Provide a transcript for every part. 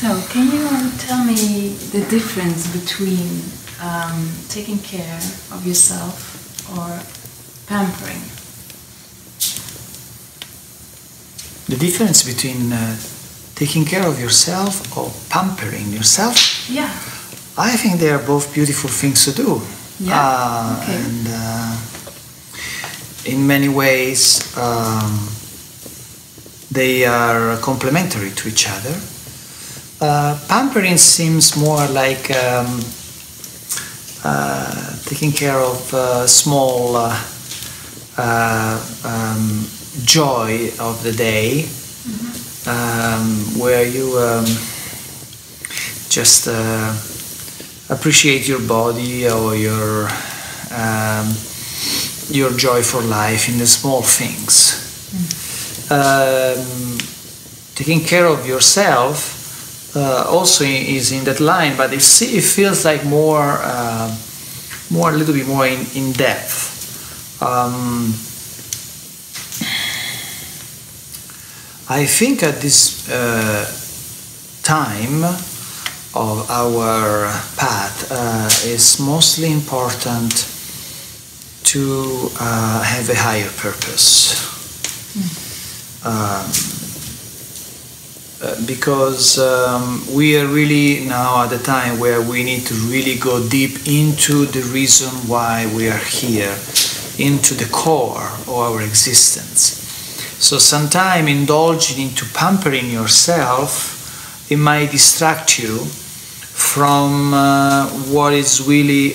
So, can you tell me the difference between taking care of yourself or pampering? The difference between taking care of yourself or pampering yourself? Yeah. I think they are both beautiful things to do. Yeah. Okay. And in many ways, they are complementary to each other. Pampering seems more like taking care of small joy of the day, where you just appreciate your body or your joy for life in the small things. Taking care of yourself also is in that line, but it feels like more a little bit more in depth. I think at this time of our path, it's mostly important to have a higher purpose. Because we are really now at the time where we need to really go deep into the reason why we are here, into the core of our existence. So sometimes indulging into pampering yourself, it might distract you from what is really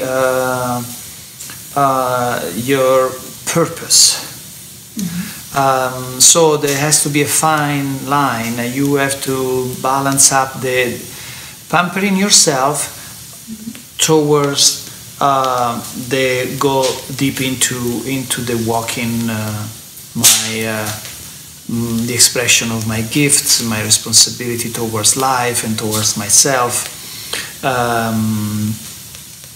your purpose. So there has to be a fine line. You have to balance up the pampering yourself towards the go deep into the walking the expression of my gifts, my responsibility towards life and towards myself.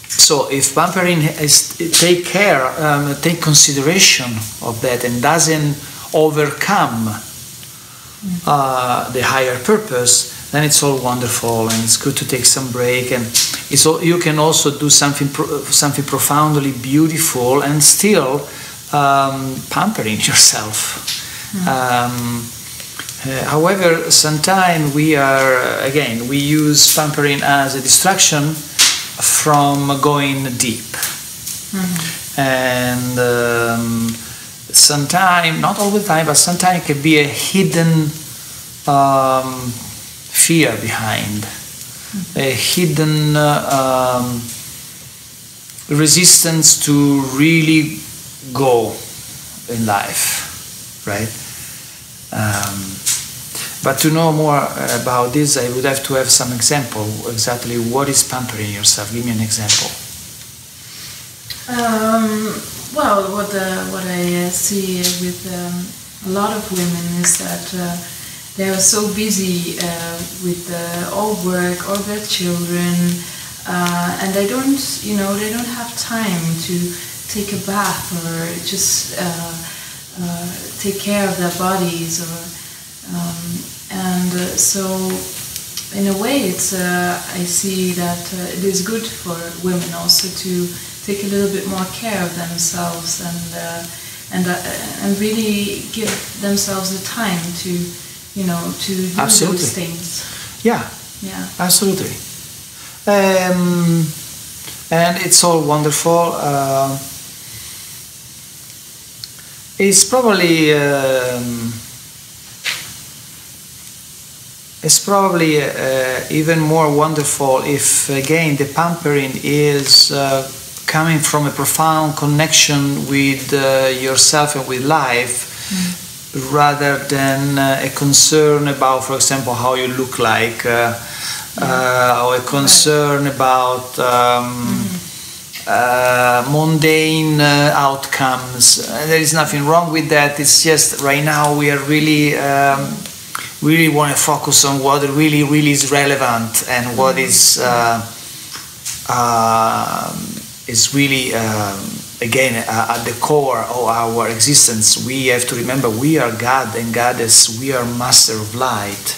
So if pampering take consideration of that and doesn't overcome the higher purpose, then it's all wonderful and it's good to take some break, and you can also do something profoundly beautiful and still pampering yourself. However, sometimes we use pampering as a distraction from going deep. And sometimes, not all the time, but sometimes it can be a hidden fear behind, a hidden resistance to really go in life, right? But to know more about this, I would have to have some example. Exactly what is pampering yourself? Give me an example. Well, what I see with a lot of women is that they are so busy with all work, all their children, and they don't have time to take a bath or just take care of their bodies, so in a way it's I see that it is good for women also to take a little bit more care of themselves and really give themselves the time to do Absolutely. those things. Yeah, absolutely. And it's all wonderful. It's probably even more wonderful if, again, the pampering is coming from a profound connection with yourself and with life, rather than a concern about, for example, how you look like, or a concern about mundane outcomes. There is nothing wrong with that. It's just right now we are really want to focus on what really is relevant and what is really again at the core of our existence. We have to remember we are God and Goddess. We are Master of Light.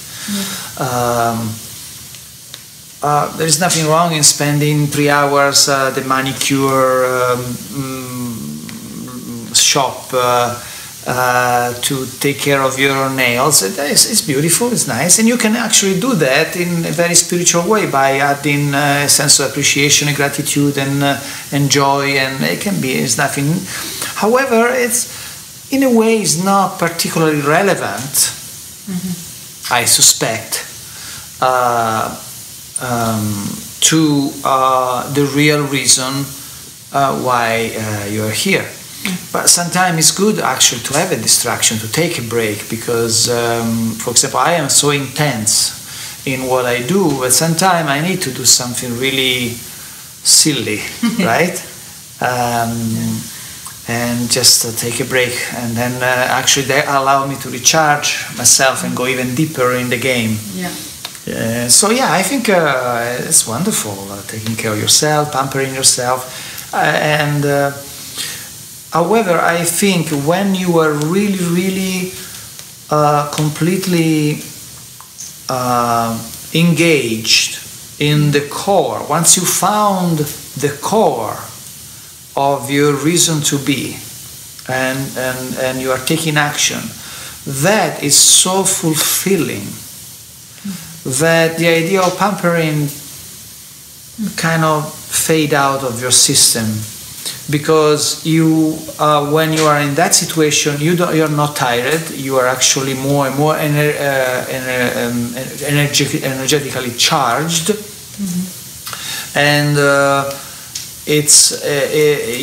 There is nothing wrong in spending 3 hours at the manicure shop to take care of your nails. It's beautiful, it's nice, and you can actually do that in a very spiritual way by adding a sense of appreciation and gratitude and joy, and it's nothing. However, it's in a way is not particularly relevant, I suspect, to the real reason why you are here. But sometimes it's good actually to have a distraction, to take a break, because, for example, I am so intense in what I do, but sometimes I need to do something really silly, right? And just take a break, and then actually they allow me to recharge myself and go even deeper in the game. So yeah, I think it's wonderful, taking care of yourself, pampering yourself, however, I think when you are really completely engaged in the core, once you found the core of your reason to be, and you are taking action, that is so fulfilling that the idea of pampering kind of fade out of your system, because you, when you are in that situation, you're not tired. You are actually more and more energetically charged, and it's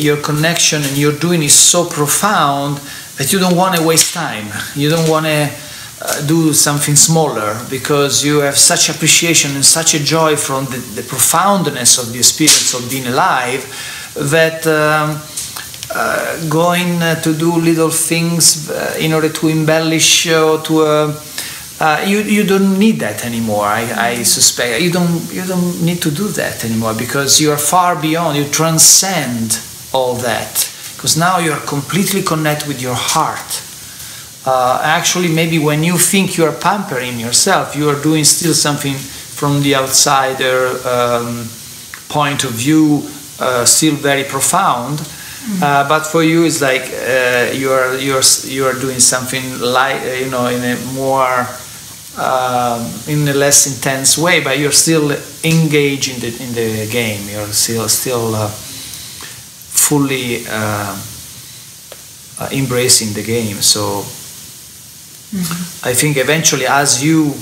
your connection and your doing is so profound that you don't want to waste time. You don't want to do something smaller, because you have such appreciation and such a joy from the profoundness of the experience of being alive, that going to do little things in order to embellish or to you don't need that anymore. I suspect you don't need to do that anymore, because you are far beyond. You transcend all that, because now you are completely connected with your heart. Actually, maybe when you think you are pampering yourself, you are doing still something from the outsider point of view, still very profound. But for you, it's like you are doing something like in a more in a less intense way, but you're still engaged in the game. You're still fully embracing the game. So. I think eventually, as you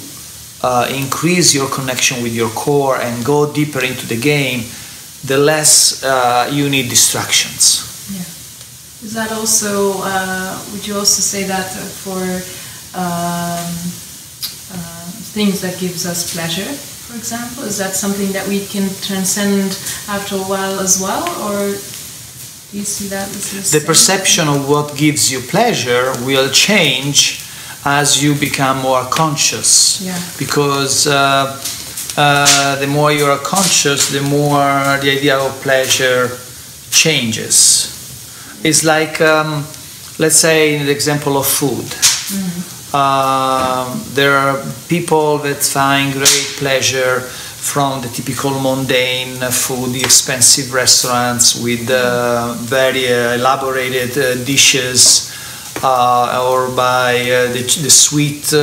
increase your connection with your core and go deeper into the game, the less you need distractions. Yeah. Is that also, would you also say that for things that gives us pleasure, for example, is that something that we can transcend after a while as well, or do you see that as the perception of what gives you pleasure will change as you become more conscious, because the more you are conscious, the more the idea of pleasure changes. It's like, let's say, in the example of food. There are people that find great pleasure from the typical mundane food, the expensive restaurants with very elaborated dishes, or by the sweet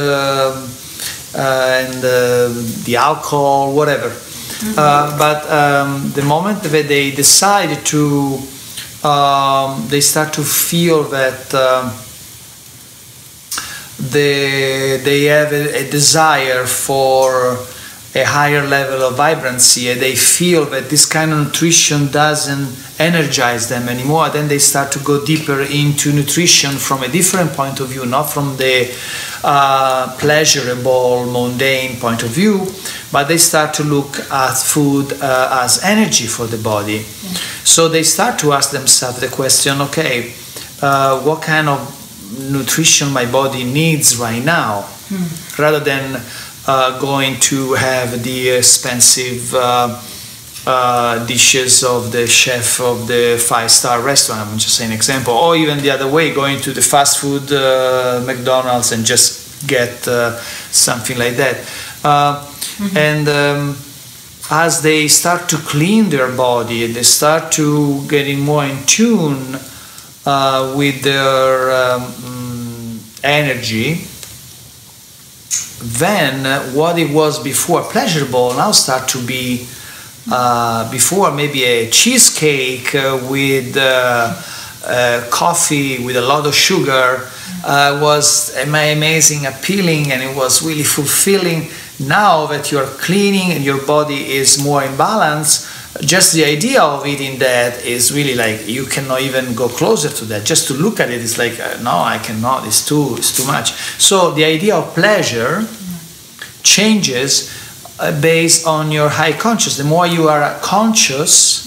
and the alcohol, whatever. But the moment that they decide to, they start to feel that they have a desire for a higher level of vibrancy, and they feel that this kind of nutrition doesn't energize them anymore, then they start to go deeper into nutrition from a different point of view, not from the pleasurable, mundane point of view, but they start to look at food as energy for the body. Yeah. So they start to ask themselves the question, okay, what kind of nutrition my body needs right now, rather than going to have the expensive dishes of the chef of the 5-star restaurant, I'm just saying an example, or even the other way, going to the fast food McDonald's and just get something like that. And as they start to clean their body, they start to getting more in tune with their energy, then what it was before pleasurable now start to be before maybe a cheesecake with coffee with a lot of sugar was amazing, appealing, and it was really fulfilling. Now that you're cleaning and your body is more in balance, just the idea of eating that is really like you cannot even go closer to that. Just to look at it is like no, I cannot, it's too much. So the idea of pleasure changes based on your high conscious. The more you are conscious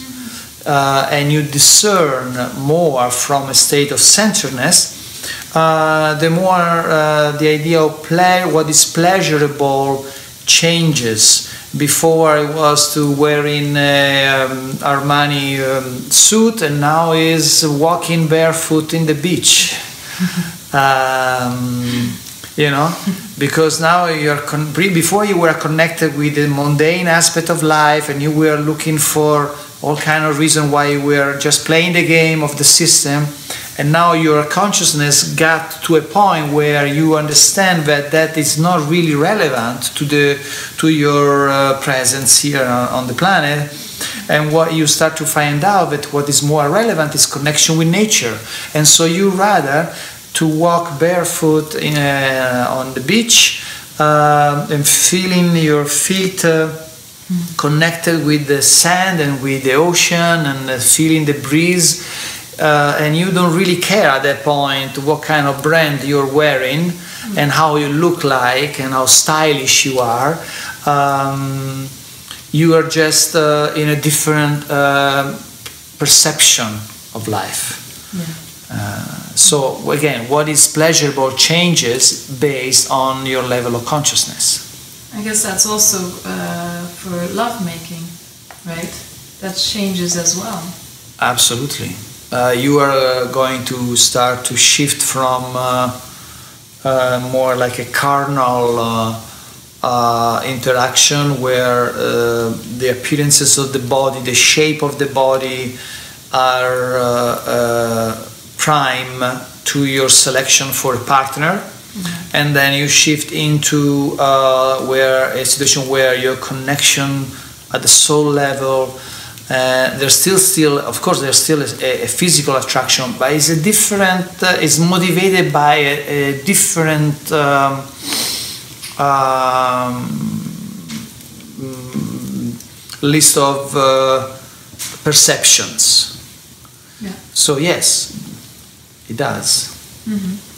and you discern more from a state of centeredness, the more the idea of what is pleasurable changes. Before I was to wearing Armani suit, and now is walking barefoot in the beach. You know, because now you're before you were connected with the mundane aspect of life, and you were looking for all kind of reason why you were just playing the game of the system, and now your consciousness got to a point where you understand that that is not really relevant to your presence here on the planet. And what you start to find out that what is more relevant is connection with nature, and so you rather to walk barefoot on the beach and feeling your feet connected with the sand and with the ocean, and feeling the breeze, and you don't really care at that point what kind of brand you're wearing and how you look like and how stylish you are. You are just in a different perception of life. Yeah. So again, what is pleasurable changes based on your level of consciousness. I guess that's also for lovemaking, right? That changes as well. Absolutely. You are going to start to shift from more like a carnal interaction, where the appearances of the body, the shape of the body are prime to your selection for a partner, and then you shift into a situation where your connection at the soul level, there's still of course there's still a physical attraction, but it's a different, it's motivated by a different list of perceptions. Yeah. So yes, it does. Mm-hmm.